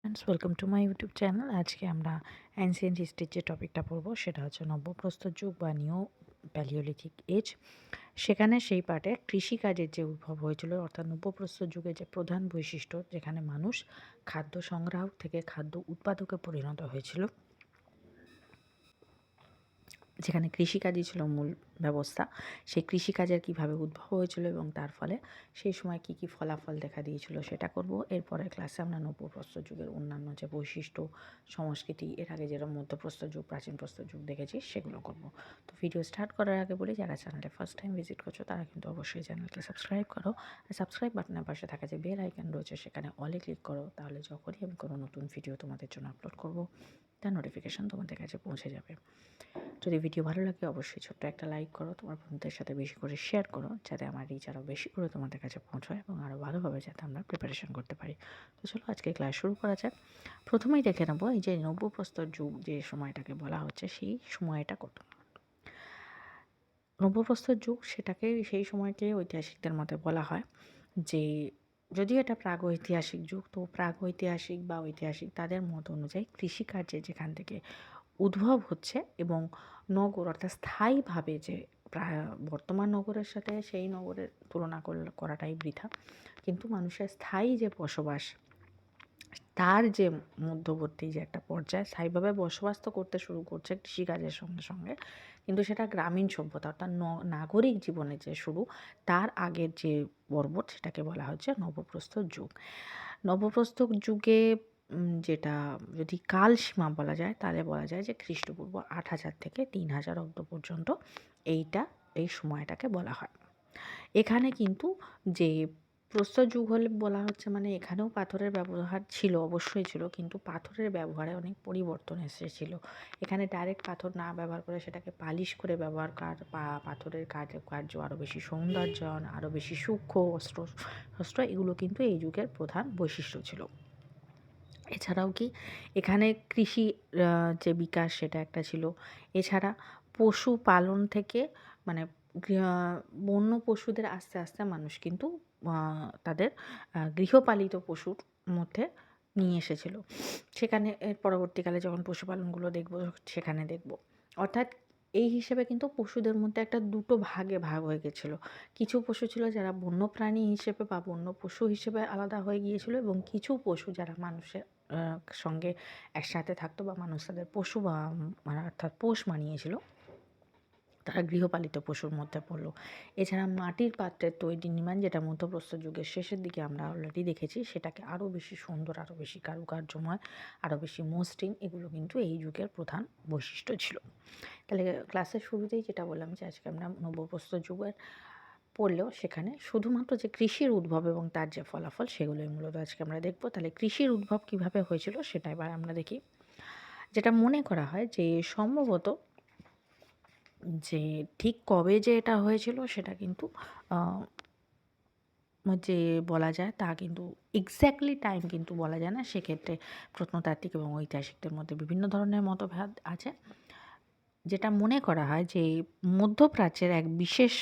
Friends, welcome to my YouTube channel. আজকে আমরা ancient হিস্ট্রির যে টপিকটা পড়বো সেটা হচ্ছে নব্যপ্রস্তর যুগ বা নিউ প্যালিওলিথিক এজ। সেখানে সেই পার্টে কৃষিকাজের যে উদ্ভব হয়েছিল, অর্থাৎ নব্যপ্রস্তর যুগের যে প্রধান বৈশিষ্ট্য, যেখানে মানুষ খাদ্য সংগ্রাহক থেকে খাদ্য উৎপাদকে পরিণত হয়েছিল, যেখানে কৃষিকাজই ছিল মূল ব্যবস্থা, সেই কৃষিকাজের কীভাবে উদ্ভব হয়েছিল এবং তার ফলে সেই সময় কী কী ফলাফল দেখা দিয়েছিল সেটা করব। এরপরের ক্লাসে আমরা নব্যপ্রস্তর যুগের অন্যান্য যে বৈশিষ্ট্য, সংস্কৃতি, এর আগে যেরকম মধ্যপ্রস্তর যুগ, প্রাচীন প্রস্তর যুগ দেখেছি সেগুলো করব। তো ভিডিও স্টার্ট করার আগে বলি, যারা চ্যানেলে ফার্স্ট টাইম ভিজিট করছো তারা কিন্তু অবশ্যই চ্যানেলকে সাবস্ক্রাইব করো, আর সাবস্ক্রাইব বাটনের পাশে থাকা যে বেল আইকন রয়েছে সেখানে অলে ক্লিক করো। তাহলে যখনই আমি কোনো নতুন ভিডিও তোমাদের জন্য আপলোড করব, তার নোটিফিকেশান তোমাদের কাছে পৌঁছে যাবে। যদি ভিডিও ভালো লাগে অবশ্যই ছোট্ট একটা লাইক করো, তোমার বন্ধুদের সাথে বেশি করে শেয়ার করো, যাতে আমার রিচ আরও বেশি করে তোমাদের কাছে পৌঁছায় এবং আরও ভালোভাবে যাতে আমরা প্রিপারেশন করতে পারি। তো চলো আজকে ক্লাস শুরু করা যাক। প্রথমেই দেখে নেবো এই যে নব্যপ্রস্তর যুগ যে সময়টাকে বলা হচ্ছে, সেই সময়টা কত। নব্যপ্রস্তর যুগ সেটাকে, সেই সময়কে ঐতিহাসিকদের মতে বলা হয় যে, যদিও এটা প্রাগৈতিহাসিক যুগ, তো প্রাগৈতিহাসিক বা ঐতিহাসিক তাদের মত অনুযায়ী কৃষিকার্যে যেখান থেকে উদ্ভব হচ্ছে এবং নগর অর্থাৎ স্থায়ীভাবে যে বর্তমান নগরের সাথে সেই নগরের তুলনা করাটাই বৃথা, কিন্তু মানুষের স্থায়ী যে বসবাস, তার যে মধ্যবর্তী যে একটা পর্যায়ে স্থায়ীভাবে বসবাস তো করতে শুরু করছে কৃষিকাজের সঙ্গে সঙ্গে, কিন্তু সেটা গ্রামীণ সভ্যতা অর্থাৎ নাগরিক জীবনের যে শুরু, তার আগের যে পর্বত সেটাকে বলা হচ্ছে নবপ্রস্তর যুগ। নবপ্রস্তর যুগে যেটা যদি কালসীমা বলা যায়, তাহলে বলা যায় যে খ্রিস্টপূর্ব ৮,০০০ থেকে ৩,০০০ অব্দ পর্যন্ত এই সময়টাকে বলা হয়। এখানে কিন্তু যে প্রস্তর যুগ হলে বলা হচ্ছে, মানে এখানেও পাথরের ব্যবহার ছিল, অবশ্যই ছিল, কিন্তু পাথরের ব্যবহারে অনেক পরিবর্তন এসেছিল। এখানে ডাইরেক্ট পাথর না ব্যবহার করে সেটাকে পালিশ করে ব্যবহার পাথরের কার্য আরও বেশি সৌন্দর্যায়ন, আরও বেশি সূক্ষ্ম অস্ত্র এগুলো কিন্তু এই যুগের প্রধান বৈশিষ্ট্য ছিল। এছাড়াও কি এখানে কৃষি যে বিকাশ সেটা একটা ছিল। এছাড়া পশুপালন থেকে, মানে বন্য পশুদের আস্তে আস্তে মানুষ কিন্তু তাদের গৃহপালিত পশুর মধ্যে নিয়ে এসেছিল। সেখানে এর পরবর্তীকালে যখন পশুপালনগুলো দেখব সেখানে দেখব, অর্থাৎ এই হিসেবে কিন্তু পশুদের মধ্যে একটা দুটো ভাগে ভাগ হয়ে গেছিলো। কিছু পশু ছিল যারা বন্যপ্রাণী হিসেবে বা বন্য পশু হিসেবে আলাদা হয়ে গিয়েছিল, এবং কিছু পশু যারা মানুষের সঙ্গে একসাথে থাকতো বা মানুষ তাদের পশু বা অর্থাৎ পোষ মানিয়েছিল, তারা গৃহপালিত পশুর মধ্যে পড়লো। এছাড়া মাটির পাত্রের তৈরি নির্মাণ, যেটা মধ্যপ্রস্তর যুগের শেষের দিকে আমরা অলরেডি দেখেছি, সেটাকে আরও বেশি সুন্দর, আরও বেশি কারুকার্যময়, আরও বেশি মসৃণ, এগুলো কিন্তু এই যুগের প্রধান বৈশিষ্ট্য ছিল। তাহলে ক্লাসের শুরুতেই যেটা বললাম যে আজকে আমরা নব্যপ্রস্তর যুগের পড়লেও সেখানে শুধুমাত্র যে কৃষির উদ্ভব এবং তার যে ফলাফল সেগুলোই মূলত আজকে আমরা দেখব। তাহলে কৃষির উদ্ভব কিভাবে হয়েছিল সেটা এবার আমরা দেখি। যেটা মনে করা হয় যে সম্ভবত যে ঠিক কবে যে এটা হয়েছিল সেটা কিন্তু যে বলা যায় তা কিন্তু এক্স্যাক্টলি টাইম কিন্তু বলা যায় না। সেক্ষেত্রে প্রত্নতাত্ত্বিক এবং ঐতিহাসিকদের মধ্যে বিভিন্ন ধরনের মতভেদ আছে। যেটা মনে করা হয় যে মধ্যপ্রাচ্যের এক বিশেষ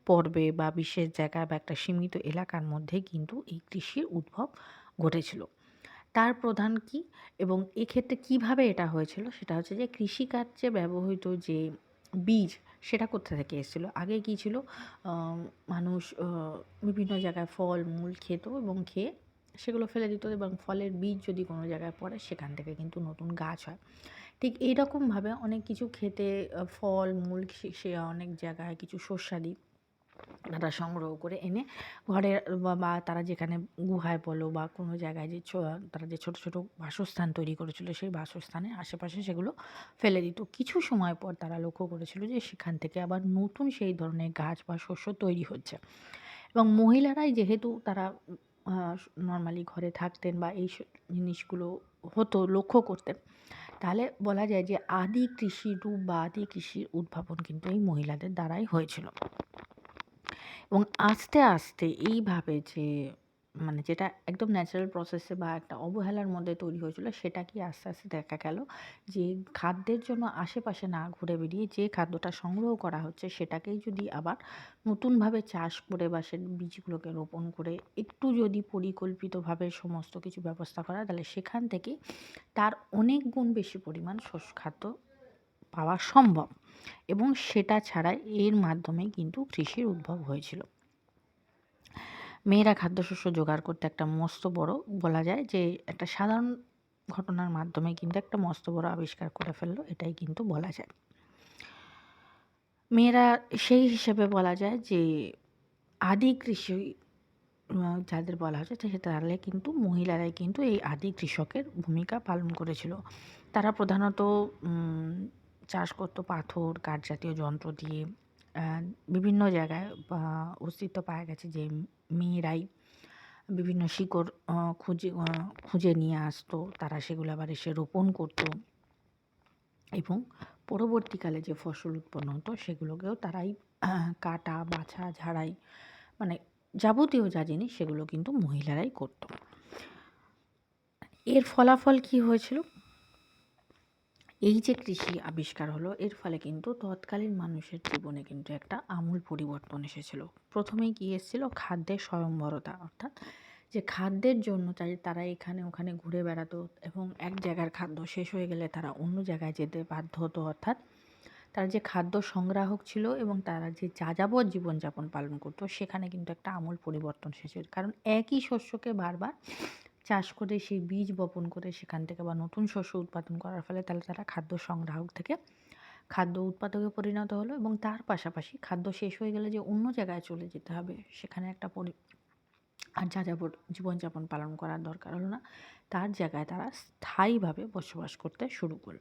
পর্বে বা বিশেষ জায়গায় বা একটা সীমিত এলাকার মধ্যে কিন্তু এই কৃষির উদ্ভব ঘটেছিল। তার প্রধান কি এবং এক্ষেত্রে কিভাবে এটা হয়েছিল সেটা হচ্ছে যে কৃষিকার্যে ব্যবহৃত যে বীজ সেটা কোথা থেকে এসেছিলো। আগে কী ছিল, মানুষ বিভিন্ন জায়গায় ফল মূল খেত এবং খেয়ে সেগুলো ফেলে দিত, এবং ফলের বীজ যদি কোনো জায়গায় পড়ে সেখান থেকে কিন্তু নতুন গাছ হয়। ঠিক এইরকমভাবে অনেক কিছু খেতে, ফল মূল সে অনেক জায়গায় কিছু শস্যাদি তারা সংগ্রহ করে এনে ঘরের বা তারা যেখানে গুহায় বলো বা কোনো জায়গায় যে তারা যে ছোটো ছোটো বাসস্থান তৈরি করেছিল, সেই বাসস্থানের আশেপাশে সেগুলো ফেলে দিত। কিছু সময় পর তারা লক্ষ্য করেছিল যে সেখান থেকে আবার নতুন সেই ধরনের গাছ বা শস্য তৈরি হচ্ছে, এবং মহিলারাই যেহেতু তারা নর্মালি ঘরে থাকতেন বা এই জিনিসগুলো হতো লক্ষ্য করতেন, তাহলে বলা যায় যে আদি কৃষির রূপ বা আদি কৃষির উদ্ভাবন কিন্তু এই মহিলাদের দ্বারাই হয়েছিল। এবং আস্তে আস্তে এইভাবে যে মানে যেটা একদম ন্যাচারাল প্রসেসে বা একটা অবহেলার মধ্যে তৈরি হয়েছিল, সেটা কি আস্তে আস্তে দেখা গেল যে খাদ্যের জন্য আশেপাশে না ঘুরে বেরিয়ে যে খাদ্যটা সংগ্রহ করা হচ্ছে সেটাকেই যদি আবার নতুনভাবে চাষ করে বা সে বীজগুলোকে রোপণ করে একটু যদি পরিকল্পিতভাবে সমস্ত কিছু ব্যবস্থা করা, তাহলে সেখান থেকে তার অনেক গুণ বেশি পরিমাণ খাদ্য পাওয়া সম্ভব। এবং সেটা ছাড়াই এর মাধ্যমেই কিন্তু কৃষির উদ্ভব হয়েছিল। মেয়েরা খাদ্যশস্য জোগাড় করতে একটা মস্ত বড়, বলা যায় যে একটা সাধারণ ঘটনার মাধ্যমে কিন্তু একটা মস্ত বড় আবিষ্কার করে ফেললো, এটাই কিন্তু বলা যায়। মেয়েরা সেই হিসেবে বলা যায় যে আদি কৃষি যাদের বলা হচ্ছে তাহলে কিন্তু মহিলারাই কিন্তু এই আদি কৃষকের ভূমিকা পালন করেছিল। তারা প্রধানত চাষ করতো পাথর, কাঠ জাতীয় যন্ত্র দিয়ে। বিভিন্ন জায়গায় অস্তিত্ব পাওয়া গেছে যে মেয়েরাই বিভিন্ন শিকড় খুঁজে নিয়ে আসতো, তারা সেগুলো আবার এসে রোপণ করতো এবং পরবর্তীকালে যে ফসল উৎপন্ন হতো সেগুলোকেও তারাই কাটা, বাছা, ঝাড়াই, মানে যাবতীয় যা জিনিস সেগুলো কিন্তু মহিলারাই করত। এর ফলাফল কি হয়েছিল? এই যে কৃষি আবিষ্কার হলো, এর ফলে কিন্তু তৎকালীন মানুষের জীবনে কিন্তু একটা আমূল পরিবর্তন এসেছিল। প্রথমেই কি এসেছিল? খাদ্যের স্বয়ংবরতা, অর্থাৎ যে খাদ্যের জন্য তারা এখানে ওখানে ঘুরে বেড়াতো এবং এক জায়গার খাদ্য শেষ হয়ে গেলে তারা অন্য জায়গায় যেতে বাধ্য হতো। অর্থাৎ তারা যে খাদ্য সংগ্রাহক ছিল এবং তারা যে যাযাবর জীবনযাপন পালন করতো, সেখানে কিন্তু একটা আমূল পরিবর্তন এসেছিল। কারণ একই শস্যকে বারবার চাষ করে সেই বীজ বপন করে সেখান থেকে বা নতুন শস্য উৎপাদন করার ফলে তাহলে তারা খাদ্য সংগ্রাহক থেকে খাদ্য উৎপাদকে পরিণত হলো এবং তার পাশাপাশি খাদ্য শেষ হয়ে গেলে যে অন্য জায়গায় চলে যেতে হবে, সেখানে একটা আর যাযাবর জীবনযাপন পালন করার দরকার হলো না, তার জায়গায় তারা স্থায়ীভাবে বসবাস করতে শুরু করল।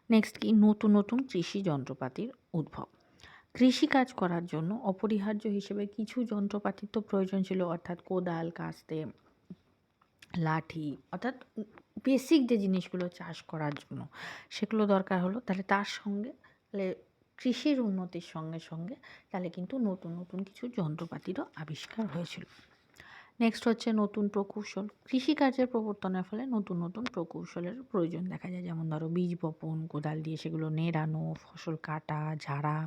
নেক্সট কি? নতুন নতুন কৃষি যন্ত্রপাতির উদ্ভব। কৃষিকাজ করার জন্য অপরিহার্য হিসেবে কিছু যন্ত্রপাতির তো প্রয়োজন ছিল, অর্থাৎ কোদাল, কাস্তে, লাঠি, অর্থাৎ বেসিক যে জিনিসগুলো চাষ করার জন্য সেগুলো দরকার হলো। তাহলে তার সঙ্গে তাহলে কৃষির উন্নতির সঙ্গে সঙ্গে তাহলে কিন্তু নতুন নতুন কিছু যন্ত্রপাতিরও আবিষ্কার হয়েছিল। নেক্সট হচ্ছে নতুন প্রকৌশল। কৃষিকার্যের প্রবর্তনের ফলে নতুন নতুন প্রকৌশলের প্রয়োজন দেখা যায়। যেমন ধরো বীজ বপন, কোদাল দিয়ে সেগুলো নেড়ানো, ফসল কাটা, ঝাড়া,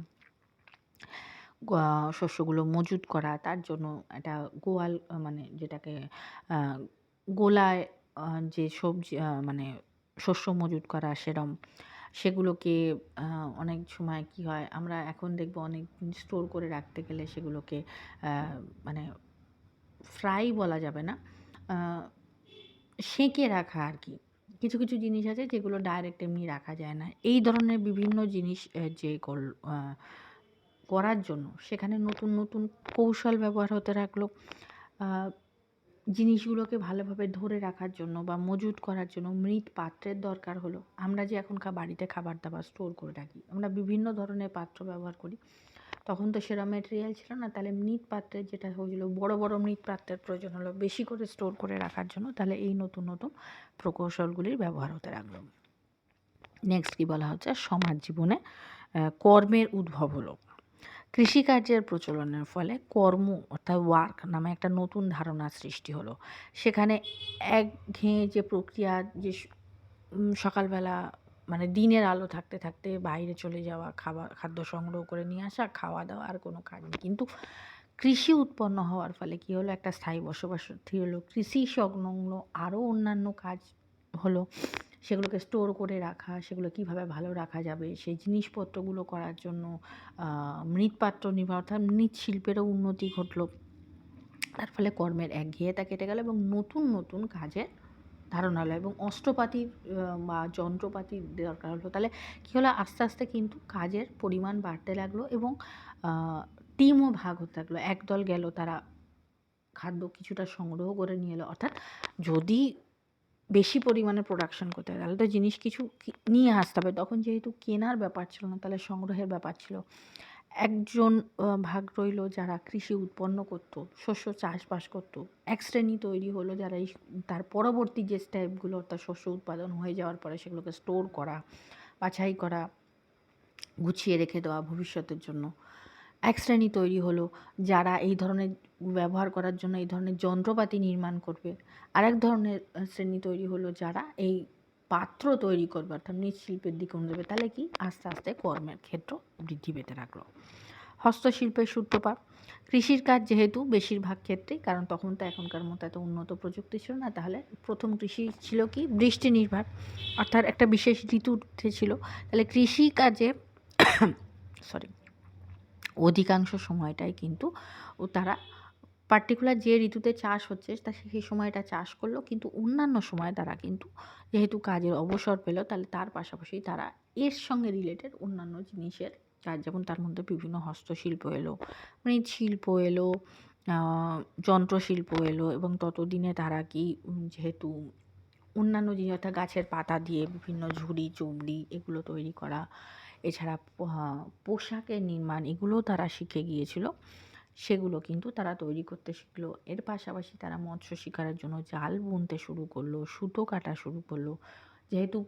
শস্যগুলো মজুত করা, তার জন্য একটা গোয়াল, মানে যেটাকে গোলায় যে সবজি মানে শস্য মজুত করা সেরম, সেগুলোকে অনেক সময় কি হয়, আমরা এখন দেখব অনেক স্টোর করে রাখতে গেলে সেগুলোকে মানে ফ্রাই বলা যাবে না, সেঁকে রাখা আর কি। কিছু কিছু জিনিস আছে যেগুলো ডাইরেক্ট এমনি রাখা যায় না। এই ধরনের বিভিন্ন জিনিস যে করার জন্য সেখানে নতুন নতুন কৌশল ব্যবহার হতে লাগলো। জিনিসগুলোকে ভালোভাবে ধরে রাখার জন্য বা মজুত করার জন্য মৃৎ পাত্রের দরকার হলো। আমরা যে এখন বাড়িতে খাবার দাবার স্টোর করে রাখি, আমরা বিভিন্ন ধরনের পাত্র ব্যবহার করি, তখন তো সেরকম ম্যাটেরিয়াল ছিল না। তাহলে মৃৎ পাত্রের যেটা হয়েছিল, বড় বড় মৃৎ পাত্রের প্রয়োজন হলো বেশি করে স্টোর করে রাখার জন্য। তাহলে এই নতুন নতুন প্রকৌশলগুলির ব্যবহার হতে লাগলো। নেক্সট কি বলা হচ্ছে? সমাজ জীবনে কর্মের উদ্ভব হলো। কৃষিকার্যের প্রচলনের ফলে কর্ম অর্থাৎ ওয়ার্ক নামে একটা নতুন ধারণার সৃষ্টি হলো। সেখানে একঘেয়ে যে প্রক্রিয়া, যে সকালবেলা মানে দিনের আলো থাকতে থাকতে বাইরে চলে যাওয়া, খাদ্য সংগ্রহ করে নিয়ে আসা, খাওয়া দাওয়া, আর কোনো কাজ নেই। কিন্তু কৃষি উৎপন্ন হওয়ার ফলে কী হলো? একটা স্থায়ী বসবাসী হলো, কৃষি সংলগ্ন আরও অন্যান্য কাজ হলো। সেগুলোকে স্টোর করে রাখা, সেগুলো কীভাবে ভালো রাখা যাবে, সেই জিনিসপত্রগুলো করার জন্য মৃৎপাত্র নির্ভর, অর্থাৎ মৃৎশিল্পেরও উন্নতি ঘটলো। তার ফলে কর্মের একঘেয়েতা কেটে গেল এবং নতুন নতুন কাজের ধারণা হলো এবং অস্ত্রপাতির বা যন্ত্রপাতির দরকার হলো। তাহলে কী হলো? আস্তে আস্তে কিন্তু কাজের পরিমাণ বাড়তে লাগলো এবং টিমও ভাগ হতে লাগলো। একদল গেল, তারা খাদ্য কিছুটা সংগ্রহ করে নিয়ে এলো। অর্থাৎ যদি বেশি পরিমাণে প্রোডাকশন করতে হয় তাহলে তো জিনিস কিছু নিয়ে আসতে হবে। তখন যেহেতু কেনার ব্যাপার ছিল না, তাহলে সংগ্রহের ব্যাপার ছিল। একজন ভাগ রইল যারা কৃষি উৎপন্ন করতো, শস্য চাষবাস করতো। এক শ্রেণী তৈরি হলো যারা এই তার পরবর্তী যে স্টেপগুলো, অর্থাৎ শস্য উৎপাদন হয়ে যাওয়ার পরে সেগুলোকে স্টোর করা, বাছাই করা, গুছিয়ে রেখে দেওয়া ভবিষ্যতের জন্য। এক শ্রেণী তৈরি হলো যারা এই ধরনের ব্যবহার করার জন্য এই ধরনের যন্ত্রপাতি নির্মাণ করবে। আরেক ধরনের শ্রেণী তৈরি হলো যারা এই পাত্র তৈরি করবে, অর্থাৎ মৃৎশিল্পের দিকে অনুযায়ী। তাহলে কি আস্তে আস্তে কর্মের ক্ষেত্র বৃদ্ধি পেতে লাগলো। হস্তশিল্পের সূত্রপাত। কৃষির কাজ যেহেতু বেশিরভাগ ক্ষেত্রেই, কারণ তখন তো এখনকার মতো এত উন্নত প্রযুক্তি ছিল না, তাহলে প্রথম কৃষি ছিল কি বৃষ্টি নির্ভর, অর্থাৎ একটা বিশেষ ঋতুতে ছিল। তাহলে কৃষি কাজে সরি অধিকাংশ সময়টাই কিন্তু তারা পার্টিকুলার যে ঋতুতে চাষ হচ্ছে তা সেই সময়টা চাষ করলো, কিন্তু অন্যান্য সময় তারা কিন্তু যেহেতু কাজের অবসর পেল, তাহলে তার পাশাপাশি তারা এর সঙ্গে রিলেটেড অন্যান্য জিনিসের কাজ, যেমন তার মধ্যে বিভিন্ন হস্তশিল্প এলো, মৃৎশিল্প এলো, যন্ত্রশিল্প এলো, এবং ততদিনে তারা কি যেহেতু অন্যান্য জিনিস অর্থাৎ গাছের পাতা দিয়ে বিভিন্ন ঝুড়ি চুবড়ি এগুলো তৈরি করা, এছাড়া পোশাকের নির্মাণ এগুলোও তারা শিখে গিয়েছিল, সেগুলো কিন্তু তারা তৈরি করতে শিখলো। এর পাশাপাশি তারা মৎস্য শিকারের জন্য জাল বুনতে শুরু করলো, সুতো কাটা শুরু করলো। যেহেতু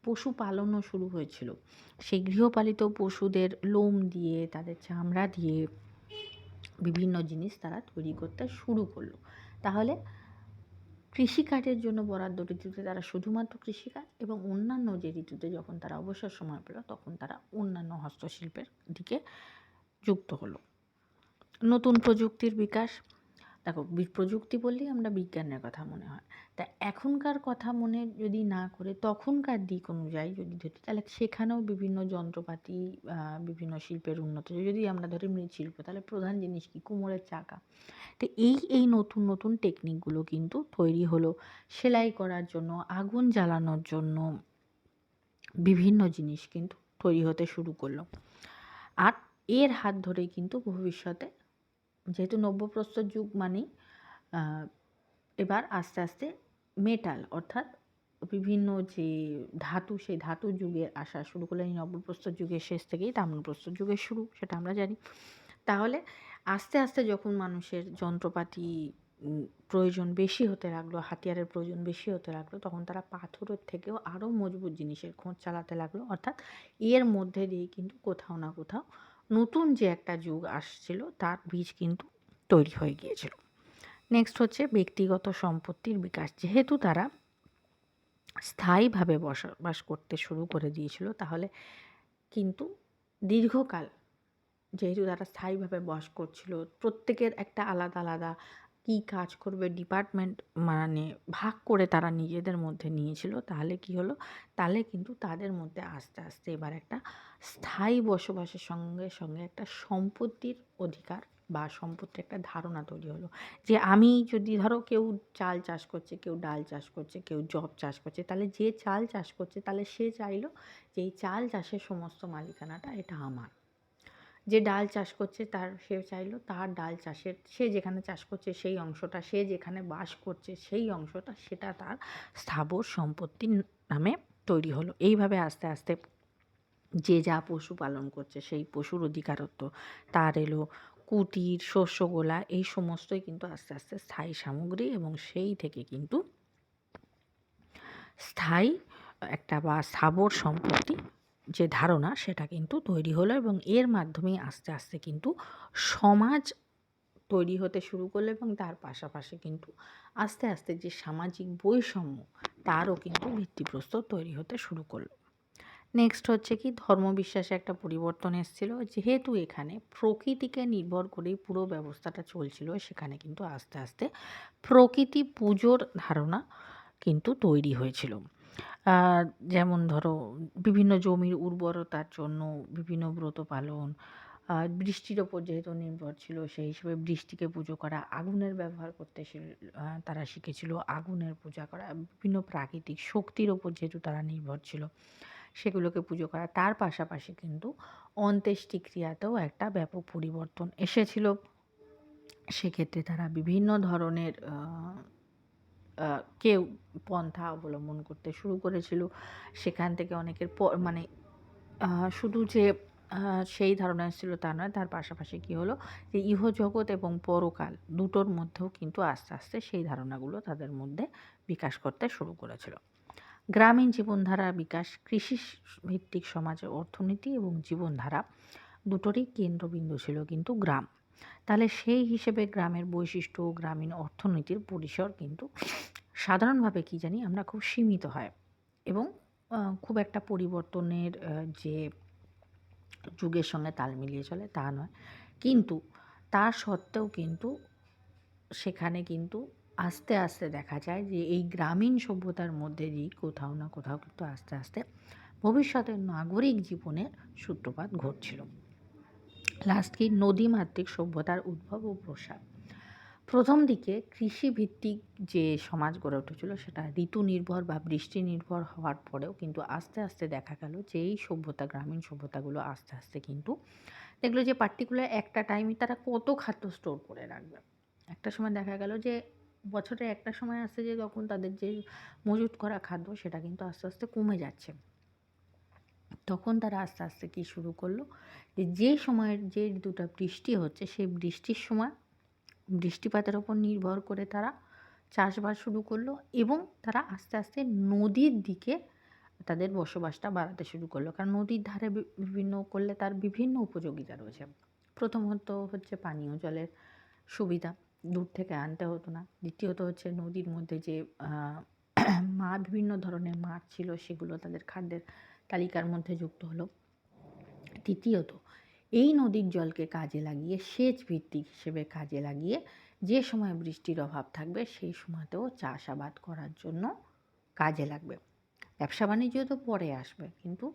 পশুপালনও শুরু হয়েছিল, সেই গৃহপালিত পশুদের লোম দিয়ে, তাদের চামড়া দিয়ে বিভিন্ন জিনিস তারা তৈরি করতে শুরু করলো। তাহলে কৃষিকাজের জন্য বরাদ্দ ঋতুতে তারা শুধুমাত্র কৃষিকাজ, এবং অন্যান্য যে ঋতুতে যখন তারা অবসর সময় পেল তখন তারা অন্যান্য হস্তশিল্পের দিকে যুক্ত হলো। নতুন প্রযুক্তির বিকাশ। দেখো, প্রযুক্তি বললেই আমরা বিজ্ঞানের কথা মনে হয়, তা এখনকার কথা মনে যদি না করে তখনকার দিক অনুযায়ী যদি ধরি, তাহলে সেখানেও বিভিন্ন যন্ত্রপাতি, বিভিন্ন শিল্পের উন্নতি। যদি আমরা ধরি মৃৎশিল্প, তাহলে প্রধান জিনিস কি? কুমোরের চাকা। তো এই নতুন নতুন টেকনিকগুলো কিন্তু তৈরি হলো সেলাই করার জন্য, আগুন জ্বালানোর জন্য, বিভিন্ন জিনিস কিন্তু তৈরি হতে শুরু করলো। আর এর হাত ধরেই কিন্তু ভবিষ্যতে, যেহেতু নব্যপ্রস্তর যুগ মানেই এবার আস্তে আস্তে মেটাল অর্থাৎ বিভিন্ন যে ধাতু, সেই ধাতু যুগে আসা শুরু করলো। এই নব্যপ্রস্তর যুগের শেষ থেকেই তাম্রপ্রস্তর যুগের শুরু, সেটা আমরা জানি। তাহলে আস্তে আস্তে যখন মানুষের যন্ত্রপাতি প্রয়োজন বেশি হতে লাগলো, হাতিয়ারের প্রয়োজন বেশি হতে লাগলো, তখন তারা পাথরের থেকেও আরও মজবুত জিনিসের খোঁজ চালাতে লাগলো। অর্থাৎ এর মধ্যে দিয়েই কিন্তু কোথাও না কোথাও নতুন যে একটা যুগ আসছিল তার বীজ কিন্তু তৈরি হয়ে গিয়েছিল। নেক্সট হচ্ছে ব্যক্তিগত সম্পত্তির বিকাশ। যেহেতু তারা স্থায়ীভাবে বসবাস করতে শুরু করে দিয়েছিল, তাহলে কিন্তু দীর্ঘকাল যেহেতু তারা স্থায়ীভাবে বাস করছিল, প্রত্যেকের একটা আলাদা আলাদা কী কাজ করবে ডিপার্টমেন্ট মানে ভাগ করে তারা নিজেদের মধ্যে নিয়েছিল। তাহলে কি হলো? তাহলে কিন্তু তাদের মধ্যে আস্তে আস্তে এবার একটা স্থায়ী বসবাসের সঙ্গে সঙ্গে একটা সম্পত্তির অধিকার বা সম্পত্তির একটা ধারণা তৈরি হলো, যে আমি যদি ধরো কেউ চাল চাষ করছে, কেউ ডাল চাষ করছে, কেউ যব চাষ করছে, তাহলে যে চাল চাষ করছে তাহলে সে চাইলো যে এই চাল চাষের সমস্ত মালিকানাটা এটা আমার। যে ডাল চাষ করছে সে চাইলো তার ডাল চাষের, সে যেখানে চাষ করছে সেই অংশটা, সে যেখানে বাস করছে সেই অংশটা, সেটা তার স্থাবর সম্পত্তির নামে তৈরি হলো। এইভাবে আস্তে আস্তে যে যা পশু পালন করছে সেই পশুর অধিকারত্ব তার এলো। কুটির, শস্যগোলা এই সমস্তই কিন্তু আস্তে আস্তে স্থায়ী সামগ্রী, এবং সেই থেকে কিন্তু স্থায়ী একটা বা স্থাবর সম্পত্তি যে ধারণা সেটা কিন্তু তৈরি হলো, এবং এর মাধ্যমেই আস্তে আস্তে কিন্তু সমাজ তৈরি হতে শুরু করলো, এবং তার পাশাপাশি কিন্তু আস্তে আস্তে যে সামাজিক বৈষম্য তারও কিন্তু ভিত্তিপ্রস্তর তৈরি হতে শুরু করলো। নেক্সট হচ্ছে কি, ধর্মবিশ্বাসে একটা পরিবর্তন এসেছিল। যেহেতু এখানে প্রকৃতিকে নির্ভর করেই পুরো ব্যবস্থাটা চলছিল, সেখানে কিন্তু আস্তে আস্তে প্রকৃতি পুজোর ধারণা কিন্তু তৈরি হয়েছিল। যেমন ধরো বিভিন্ন জমির উর্বরতার জন্য বিভিন্ন ব্রত পালন, বৃষ্টির ওপর যেহেতু নির্ভর ছিল সেই হিসেবে বৃষ্টিকে পুজো করা, আগুনের ব্যবহার করতে তারা শিখেছিল, আগুনের পূজা করা, বিভিন্ন প্রাকৃতিক শক্তির ওপর যেহেতু তারা নির্ভর ছিল সেগুলোকে পুজো করা। তার পাশাপাশি কিন্তু অন্ত্যেষ্টিক্রিয়াতেও একটা ব্যাপক পরিবর্তন এসেছিল। সেক্ষেত্রে তারা বিভিন্ন ধরনের কেউ পন্থা অবলম্বন করতে শুরু করেছিল। সেখান থেকে অনেকের মানে শুধু যে সেই ধারণা এসেছিল তা নয়, তার পাশাপাশি কী হলো, যে ইহজগৎ এবং পরকাল দুটোর মধ্যেও কিন্তু আস্তে আস্তে সেই ধারণাগুলো তাদের মধ্যে বিকাশ করতে শুরু করেছিল। গ্রামীণ জীবনধারার বিকাশ। কৃষি ভিত্তিক সমাজের অর্থনীতি এবং জীবনধারা দুটোরই কেন্দ্রবিন্দু ছিল কিন্তু গ্রাম। তাহলে সেই হিসেবে গ্রামের বৈশিষ্ট্য, গ্রামীণ অর্থনীতির পরিসর কিন্তু সাধারণভাবে কী জানি আমরা খুব সীমিত হয় এবং খুব একটা পরিবর্তনের যে যুগের সঙ্গে তাল মিলিয়ে চলে তা নয়। কিন্তু তা সত্ত্বেও কিন্তু সেখানে কিন্তু আস্তে, আস্তে দেখা যায় যে এই গ্রামীণ সভ্যতার মধ্যে দিয়েই কোথাও না কোথাও কিন্তু আস্তে, আস্তে ভবিষ্যতের নাগরিক জীবনের সূত্রপাত ঘটছিল। লাস্ট কি নদীমাতৃক সভ্যতার উদ্ভব ও প্রসার। প্রথম দিকে কৃষিভিত্তিক যে সমাজ গড়ে উঠেছিল সেটা ঋতু নির্ভর বা বৃষ্টি নির্ভর হওয়ার পরেও কিন্তু আস্তে, আস্তে দেখা গেল যে এই সভ্যতা, গ্রামীণ সভ্যতাগুলো আস্তে, আস্তে কিন্তু দেখলো যে পার্টিকুলার একটা টাইমে তারা কত খাদ্য স্টোর করে রাখবে। একটা সময় দেখা গেল যে বছরে একটা সময় আসছে যে তখন তাদের যে মজুত করা খাদ্য সেটা কিন্তু আস্তে, আস্তে কমে যাচ্ছে। তখন তারা আস্তে, আস্তে কী শুরু করলো যে সময়ের যে ঋতুটা বৃষ্টি হচ্ছে সেই বৃষ্টির সময় বৃষ্টিপাতের ওপর নির্ভর করে তারা চাষবাস শুরু করলো এবং তারা আস্তে, আস্তে নদীর দিকে তাদের বসবাসটা বাড়াতে শুরু করলো। কারণ নদীর ধারে বিভিন্ন করলে তার বিভিন্ন উপযোগিতা রয়েছে। প্রথমত হচ্ছে পানীয় জলের সুবিধা, দূর থেকে আনতে হতো না। দ্বিতীয়ত হচ্ছে নদীর মধ্যে যে বিভিন্ন ধরনের মাছ ছিল সেগুলো তাদের খাদ্যের তালিকার মধ্যে যুক্ত হলো। তৃতীয়ত এই নদীর জলকে কাজে লাগিয়ে সেচ ভিত্তিক হিসেবে কাজে লাগিয়ে যে সময় বৃষ্টির অভাব থাকবে সেই সময়তেও চাষাবাদ করার জন্য কাজে লাগবে। ব্যবসা বাণিজ্য তো পরে আসবে, কিন্তু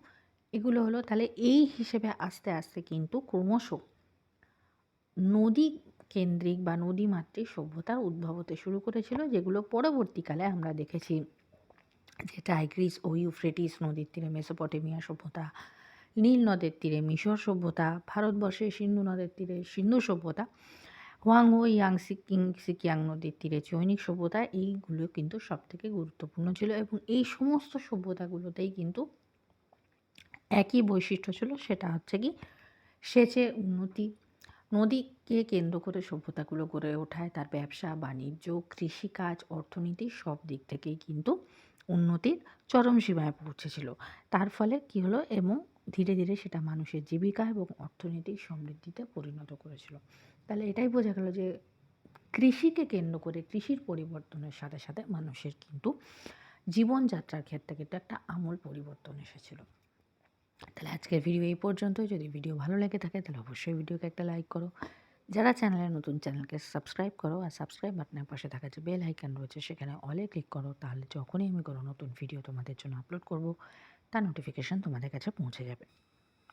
এগুলো হলো তাহলে এই হিসেবে আস্তে আস্তে কিন্তু ক্রমশ নদী কেন্দ্রিক বা নদীমাতৃক সভ্যতার উদ্ভব হতে শুরু করেছিল, যেগুলো পরবর্তীকালে আমরা দেখেছি যে টাইগ্রিস ও ইউফ্রেটিস নদীর তীরে মেসোপটেমিয়া সভ্যতা, নীল নদের তীরে মিশর সভ্যতা, ভারতবর্ষের সিন্ধু নদের তীরে সিন্ধু সভ্যতা, হোয়াংহো ইয়াংসি সিকিয়াং নদীর তীরে চৈনিক সভ্যতা, এইগুলো কিন্তু সবথেকে গুরুত্বপূর্ণ ছিল এবং এই সমস্ত সভ্যতাগুলোতেই কিন্তু একই বৈশিষ্ট্য ছিল, সেটা হচ্ছে কি সেচে উন্নতি, নদীকে কেন্দ্র করে সভ্যতাগুলো গড়ে ওঠায়, তার ব্যবসা বাণিজ্য, কৃষিকাজ, অর্থনীতি সব দিক থেকেই কিন্তু উন্নতির চরম সীমায় পৌঁছেছিল। তার ফলে কী হলো এবং ধীরে ধীরে সেটা মানুষের জীবিকা এবং অর্থনৈতিক সমৃদ্ধিতে পরিণত করেছিল। তাহলে এটাই বোঝা গেল যে কৃষিকে কেন্দ্র করে কৃষির পরিবর্তনের সাথে সাথে মানুষের কিন্তু জীবনযাত্রার ক্ষেত্রে কিন্তু একটা আমূল পরিবর্তন এসেছিল। তাহলে আজকের ভিডিও এই পর্যন্তই। যদি ভিডিও ভালো লেগে থাকে তাহলে অবশ্যই ভিডিওকে একটা লাইক করো। যারা চ্যানেলে নতুন, চ্যানেলকে সাবস্ক্রাইব করো আর সাবস্ক্রাইব বাটনের পাশে থাকা যে বেল আইকন রয়েছে সেখানে অলে ক্লিক করো, তাহলে যখনই আমি কোনো নতুন ভিডিও তোমাদের জন্য আপলোড করব তার নোটিফিকেশান তোমাদের কাছে পৌঁছে যাবে।